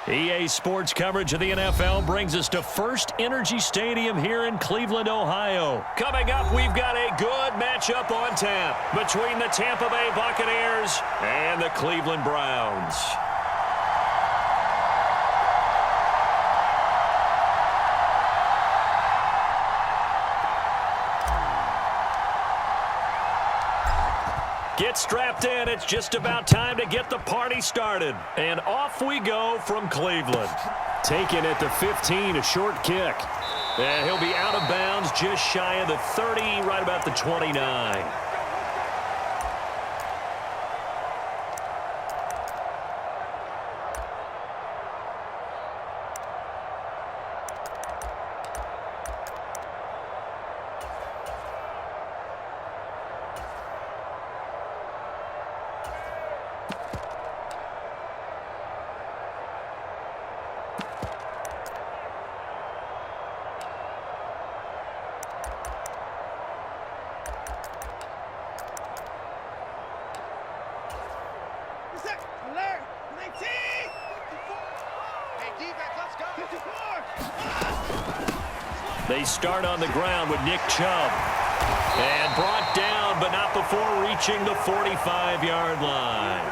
EA Sports coverage of the NFL brings us to First Energy Stadium here in Cleveland, Ohio. Coming up, we've got a good matchup on tap between the Tampa Bay Buccaneers and the Cleveland Browns. Get strapped in. It's just about time to get the party started. And off we go from Cleveland. Taken at the 15, a short kick. And he'll be out of bounds just shy of the 30, right about the 29. They start on the ground with Nick Chubb. And brought down, but not before reaching the 45-yard line.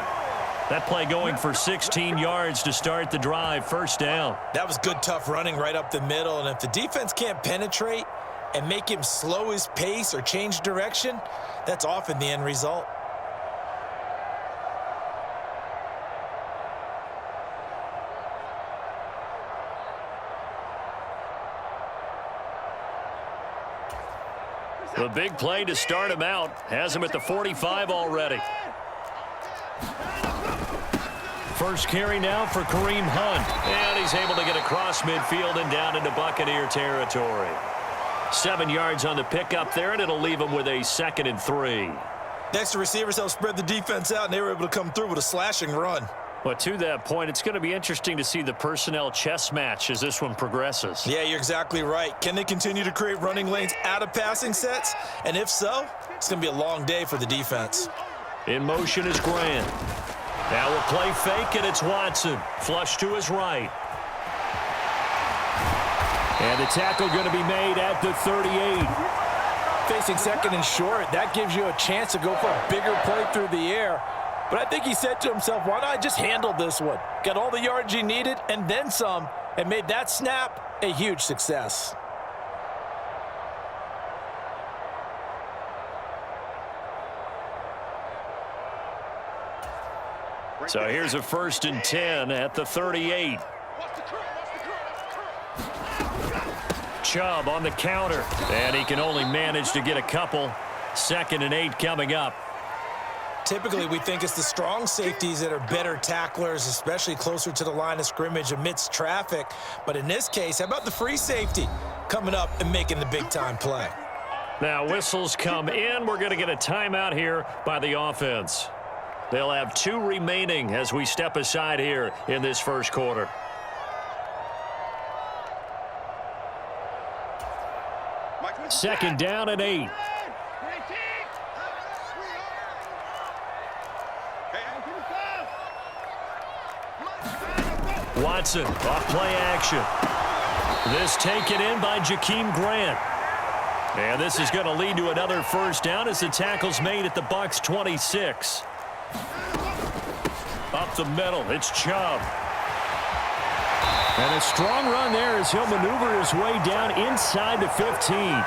That play going for 16 yards to start the drive. First down. That was good, tough running right up the middle. And if the defense can't penetrate and make him slow his pace or change direction, that's often the end result. The big play to start him out has him at the 45 already. First carry now for Kareem Hunt. And he's able to get across midfield and down into Buccaneer territory. 7 yards on the pickup there, and it'll leave him with a 2nd and 3. Next, the receivers helped spread the defense out, and they were able to come through with a slashing run. But to that point, it's going to be interesting to see the personnel chess match as this one progresses. Yeah, you're exactly right. Can they continue to create running lanes out of passing sets? And if so, it's going to be a long day for the defense. In motion is Grant. Now we'll play fake, and it's Watson. Flush to his right. And the tackle going to be made at the 38. Facing 2nd and short, that gives you a chance to go for a bigger play through the air. But I think he said to himself, why not just handle this one? Got all the yards he needed and then some, and made that snap a huge success. So here's a 1st and 10 at the 38. Chubb on the counter, and he can only manage to get a couple. 2nd and 8 coming up. Typically, we think it's the strong safeties that are better tacklers, especially closer to the line of scrimmage amidst traffic. But in this case, how about the free safety coming up and making the big-time play? Now, whistles come in. We're going to get a timeout here by the offense. They'll have 2 remaining as we step aside here in this first quarter. Second down and 8. Watson, off play action. This taken in by Jakeem Grant. And this is going to lead to another first down as the tackle's made at the Bucs 26. Up the middle, it's Chubb. And a strong run there as he'll maneuver his way down inside the 15.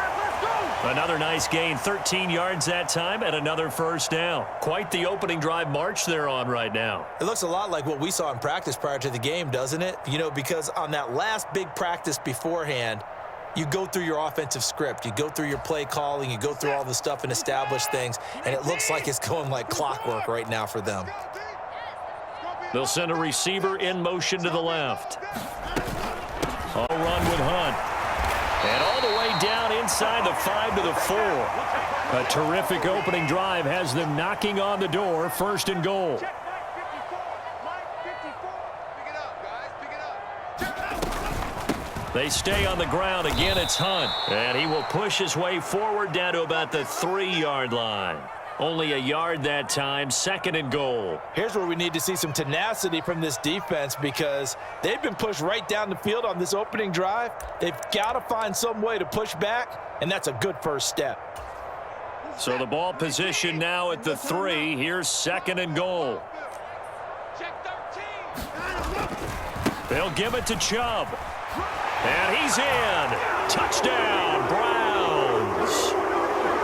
Another nice gain, 13 yards that time, and another first down. Quite the opening drive march they're on right now. It looks a lot like what we saw in practice prior to the game, doesn't it? You know, because on that last big practice beforehand, you go through your offensive script. You go through your play calling. You go through all the stuff and establish things, and it looks like it's going like clockwork right now for them. They'll send a receiver in motion to the left. All run with Hunt. And all the way down inside the 5 to the 4. A terrific opening drive has them knocking on the door. 1st and goal. They stay on the ground. Again, it's Hunt. And he will push his way forward down to about the 3-yard line. Only a yard that time, 2nd and goal. Here's where we need to see some tenacity from this defense because they've been pushed right down the field on this opening drive. They've got to find some way to push back, and that's a good first step. So the ball position now at the 3. Here's 2nd and goal. They'll give it to Chubb. And he's in. Touchdown, Browns.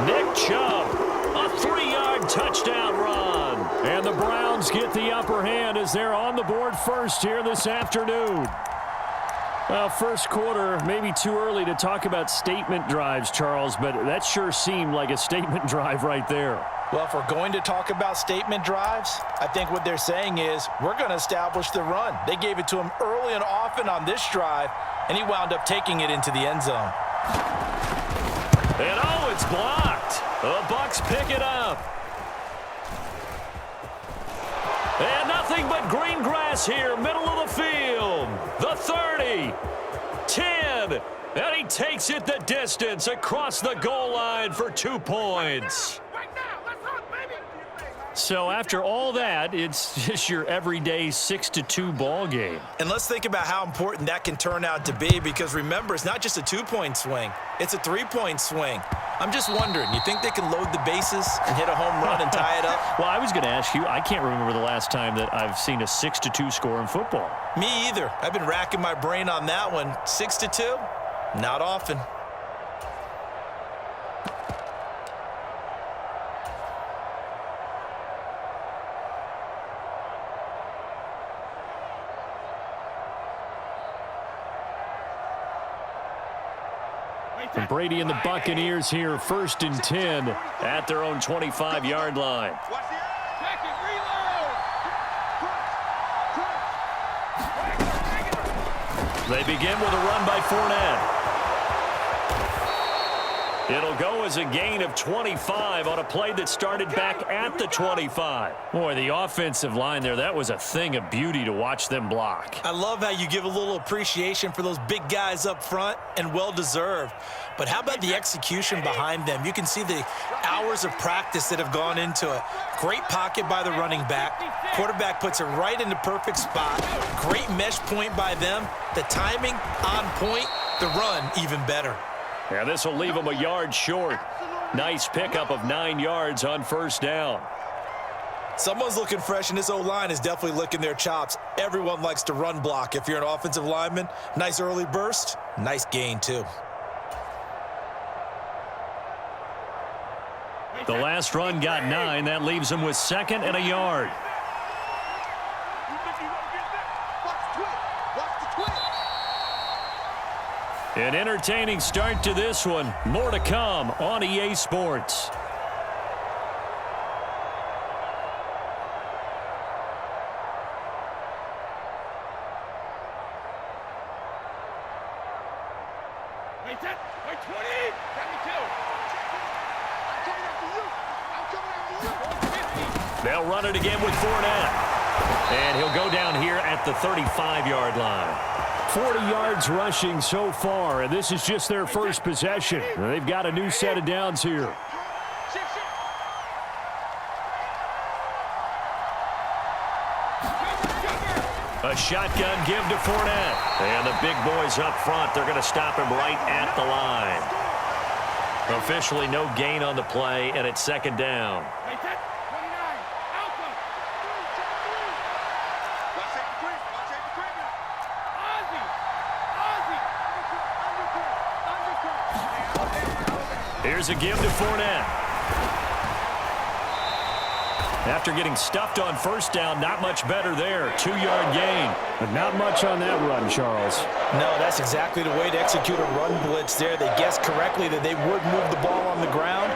Nick Chubb, a 3-yard touchdown run. And the Browns get the upper hand as they're on the board first here this afternoon. Well, first quarter, maybe too early to talk about statement drives, Charles, but that sure seemed like a statement drive right there. Well, if we're going to talk about statement drives, I think what they're saying is we're going to establish the run. They gave it to him early and often on this drive, and he wound up taking it into the end zone. And oh, it's blocked. The Bucs pick it up. And nothing but green grass here, middle of the field. The 30, 10, and he takes it the distance across the goal line for 2 points. So after all that, it's just your everyday 6-2 ball game. And let's think about how important that can turn out to be because remember, it's not just a 2-point swing. It's a 3-point swing. I'm just wondering, you think they can load the bases and hit a home run and tie it up? Well, I was going to ask you, I can't remember the last time that I've seen a 6-2 score in football. Me either. I've been racking my brain on that one. 6-2? Not often. And Brady and the Buccaneers here, 1st and 10 at their own 25-yard line. They begin with a run by Fournette. It'll go as a gain of 25 on a play that started back at the 25. Boy, the offensive line there, that was a thing of beauty to watch them block. I love how you give a little appreciation for those big guys up front, and well-deserved. But how about the execution behind them? You can see the hours of practice that have gone into it. Great pocket by the running back. Quarterback puts it right in the perfect spot. Great mesh point by them. The timing on point. The run even better. And this will leave him a yard short. Nice pickup of 9 yards on 1st down. Someone's looking fresh, and this O-line is definitely licking their chops. Everyone likes to run block. If you're an offensive lineman, nice early burst, nice gain too. The last run got 9. That leaves him with 2nd and a yard. An entertaining start to this one. More to come on EA Sports. They'll run it again with Fournette. And he'll go down here at the 35-yard line. 40 yards rushing so far, and this is just their first possession. They've got a new set of downs here. A shotgun give to Fournette. And the big boys up front, they're going to stop him right at the line. Officially no gain on the play, and it's 2nd down. Here's a give to Fournette. After getting stuffed on 1st down, not much better there. 2-yard gain. But not much on that run, Charles. No, that's exactly the way to execute a run blitz there. They guessed correctly that they would move the ball on the ground,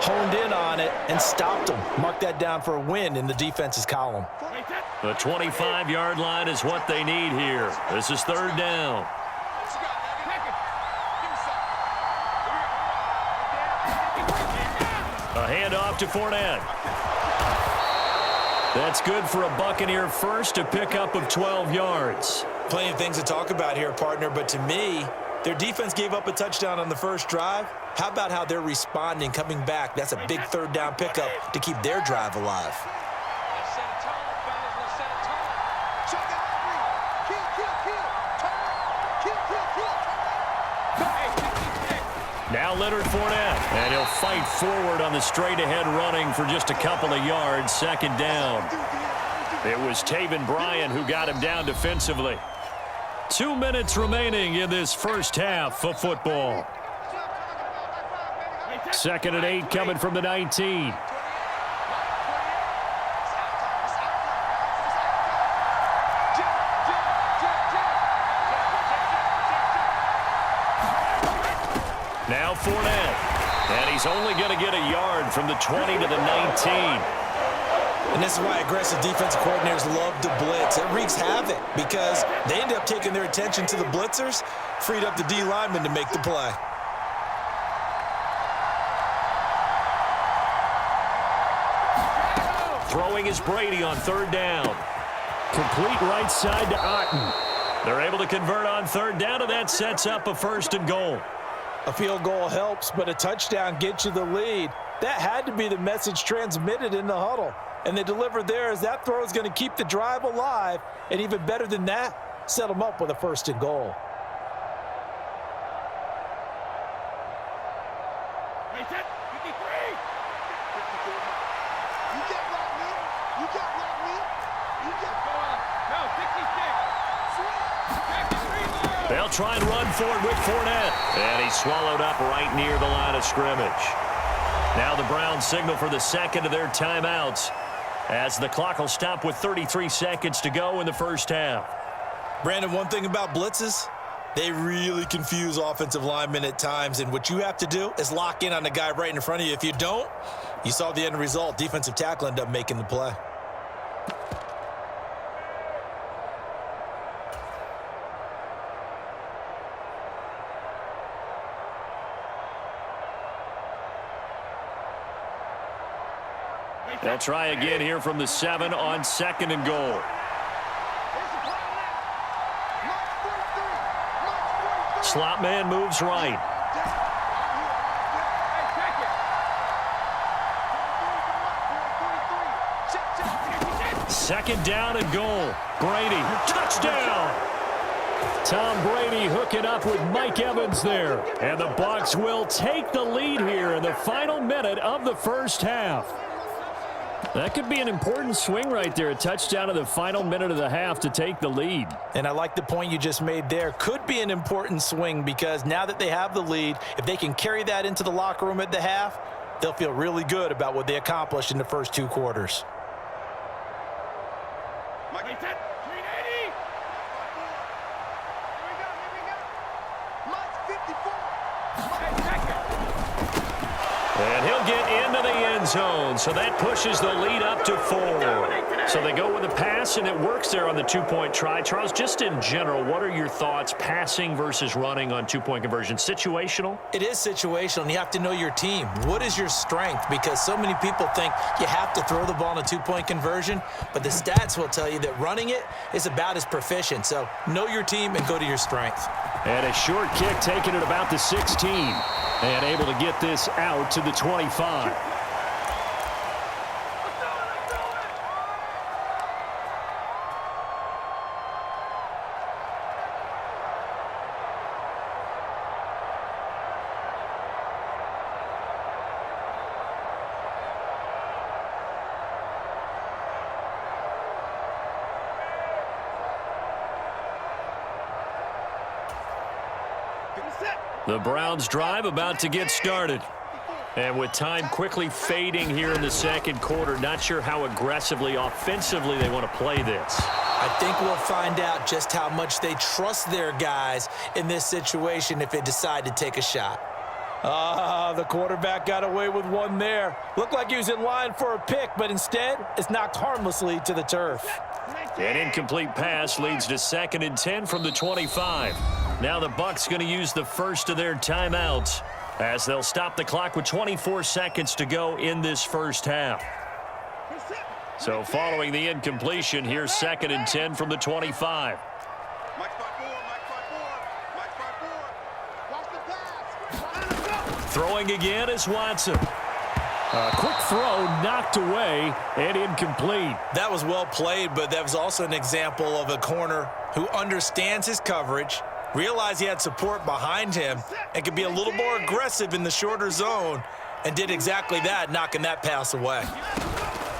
honed in on it, and stopped them. Mark that down for a win in the defense's column. The 25-yard line is what they need here. This is 3rd down. A handoff to Fournette. That's good for a Buccaneer first, a pickup of 12 yards. Plenty of things to talk about here, partner, but to me, Their defense gave up a touchdown on the first drive. How about how they're responding, coming back? That's a big third down pickup to keep their drive alive. Now Leonard Fournette, and he'll fight forward on the straight-ahead running for just a couple of yards, second down. It was Taven Bryan who got him down defensively. 2 minutes remaining in this first half of football. 2nd and 8 coming from the 19. Now Fournette, and he's only going to get a yard from the 20 to the 19. And this is why aggressive defensive coordinators love to blitz. It wreaks havoc because they end up taking their attention to the blitzers, freed up the D lineman to make the play. Throwing is Brady on third down. Complete right side to Otten. They're able to convert on third down, and that sets up a 1st and goal. A field goal helps, but a touchdown gets you the lead. That had to be the message transmitted in the huddle. And they delivered there as that throw is going to keep the drive alive. And even better than that, set them up with a 1st and goal. They'll try and run for it with Fournette. And he's swallowed up right near the line of scrimmage. Now the Browns signal for the second of their timeouts as the clock will stop with 33 seconds to go in the first half. Brandon, one thing about blitzes, they really confuse offensive linemen at times. And what you have to do is lock in on the guy right in front of you. If you don't, you saw the end result. Defensive tackle ended up making the play. They'll try again here from the 7 on 2nd and goal. Slot man moves right. Second down and goal. Brady, touchdown! Tom Brady hooking up with Mike Evans there. And the Bucs will take the lead here in the final minute of the first half. That could be an important swing right there. A touchdown in the final minute of the half to take the lead. And I like the point you just made there. Could be an important swing because now that they have the lead, if they can carry that into the locker room at the half, they'll feel really good about what they accomplished in the first 2 quarters. And he'll get into the end zone, so that pushes the lead up to 4. So they go with a pass, and it works there on the 2-point try. Charles, just in general, what are your thoughts passing versus running on 2-point conversion? Situational? It is situational, and you have to know your team. What is your strength? Because so many people think you have to throw the ball in a 2-point conversion, but the stats will tell you that running it is about as proficient. So know your team and go to your strength. And a short kick taken at about the 16. And able to get this out to the 25. The Browns drive about to get started. And with time quickly fading here in the second quarter, not sure how aggressively, offensively they want to play this. I think we'll find out just how much they trust their guys in this situation if they decide to take a shot. The quarterback got away with one there. Looked like he was in line for a pick, but instead it's knocked harmlessly to the turf. An incomplete pass leads to 2nd and 10 from the 25. Now the Bucs going to use the first of their timeouts as they'll stop the clock with 24 seconds to go in this first half. So following the incompletion, here's 2nd and 10 from the 25. Throwing again is Watson. A quick throw knocked away and incomplete. That was well played, but that was also an example of a corner who understands his coverage, realized he had support behind him, and could be a little more aggressive in the shorter zone, and did exactly that, knocking that pass away.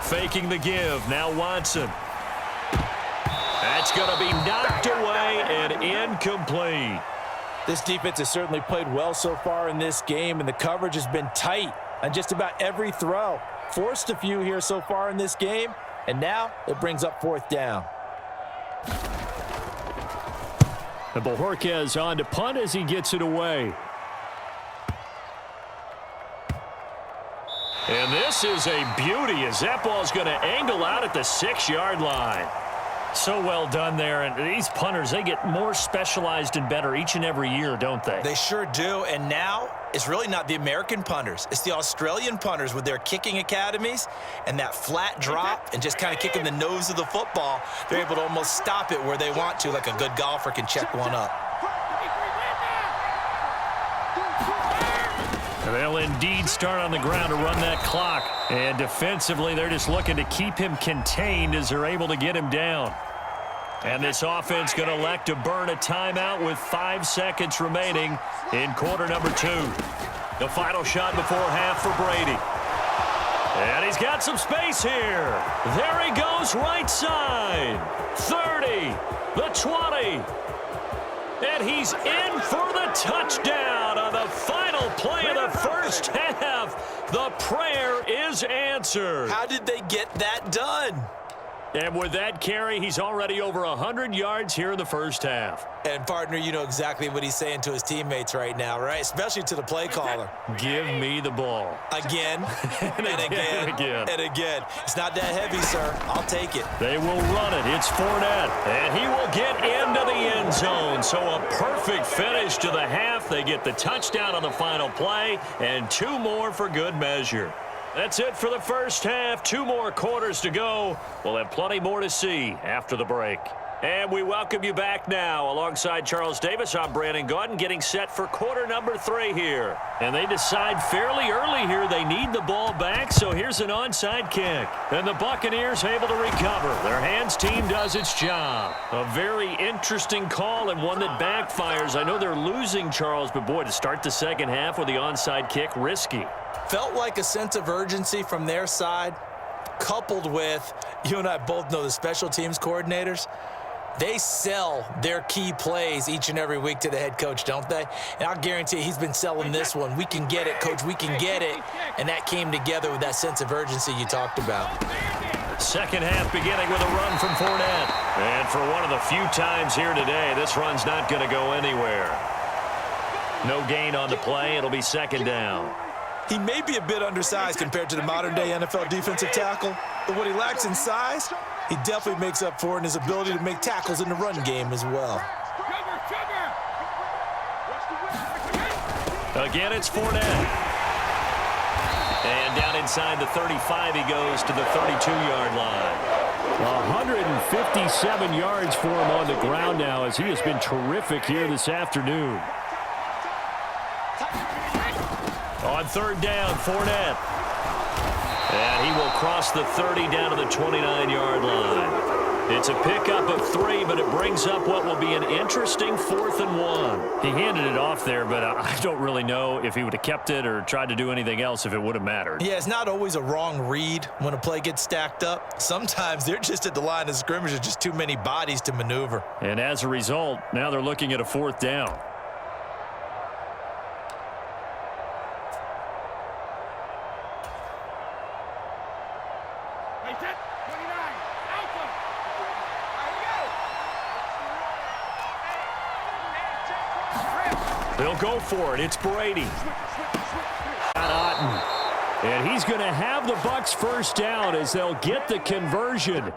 Faking the give. Now Watson. That's going to be knocked away and incomplete. This defense has certainly played well so far in this game, and the coverage has been tight on just about every throw. Forced a few here so far in this game, and now it brings up 4th down. And Bojorquez on to punt as he gets it away. And this is a beauty as that ball's going to angle out at the 6-yard line. So well done there, and these punters, they get more specialized and better each and every year, don't they? They sure do, and now it's really not the American punters. It's the Australian punters with their kicking academies and that flat drop and just kind of kicking the nose of the football. They're able to almost stop it where they want to, like a good golfer can check one up. They'll indeed start on the ground to run that clock. And defensively, they're just looking to keep him contained as they're able to get him down. And this offense going to elect to burn a timeout with 5 seconds remaining in quarter number 2. The final shot before half for Brady. And he's got some space here. There he goes right side. 30, the 20. And he's in for the touchdown on the final play of the first half. The prayer is answered. How did they get that done? And with that carry, he's already over 100 yards here in the first half. And, partner, you know exactly what he's saying to his teammates right now, right? Especially to the play caller. Give me the ball. Again, and again, and again. It's not that heavy, sir. I'll take it. They will run it. It's Fournette, and he will get into the end zone. So a perfect finish to the half. They get the touchdown on the final play, and 2 more for good measure. That's it for the first half. 2 more quarters to go. We'll have plenty more to see after the break. And we welcome you back now. Alongside Charles Davis, I'm Brandon Gaudin, getting set for quarter number 3 here. And they decide fairly early here they need the ball back, so here's an onside kick. And the Buccaneers able to recover. Their hands team does its job. A very interesting call and one that backfires. I know they're losing, Charles, but boy, to start the second half with the onside kick, risky. Felt like a sense of urgency from their side, coupled with, you and I both know the special teams coordinators, they sell their key plays each and every week to the head coach, don't they? And I'll guarantee he's been selling this one. We can get it, coach, we can get it. And that came together with that sense of urgency you talked about. Second half beginning with a run from Fournette. And for one of the few times here today, this run's not going to go anywhere. No gain on the play. It'll be second down. He may be a bit undersized compared to the modern-day NFL defensive tackle, but what he lacks in size, he definitely makes up for in his ability to make tackles in the run game as well. Again, it's Fournette. And down inside the 35, he goes to the 32-yard line. 157 yards for him on the ground now as he has been terrific here this afternoon. On third down, Fournette. And he will cross the 30 down to the 29-yard line. It's a pickup of 3, but it brings up what will be an interesting 4th and 1. He handed it off there, but I don't really know if he would have kept it or tried to do anything else if it would have mattered. Yeah, it's not always a wrong read when a play gets stacked up. Sometimes they're just at the line of scrimmage. There's just too many bodies to maneuver. And as a result, now they're looking at a 4th down. They'll go for it. It's Brady. And he's going to have the Bucs first down as they'll get the conversion.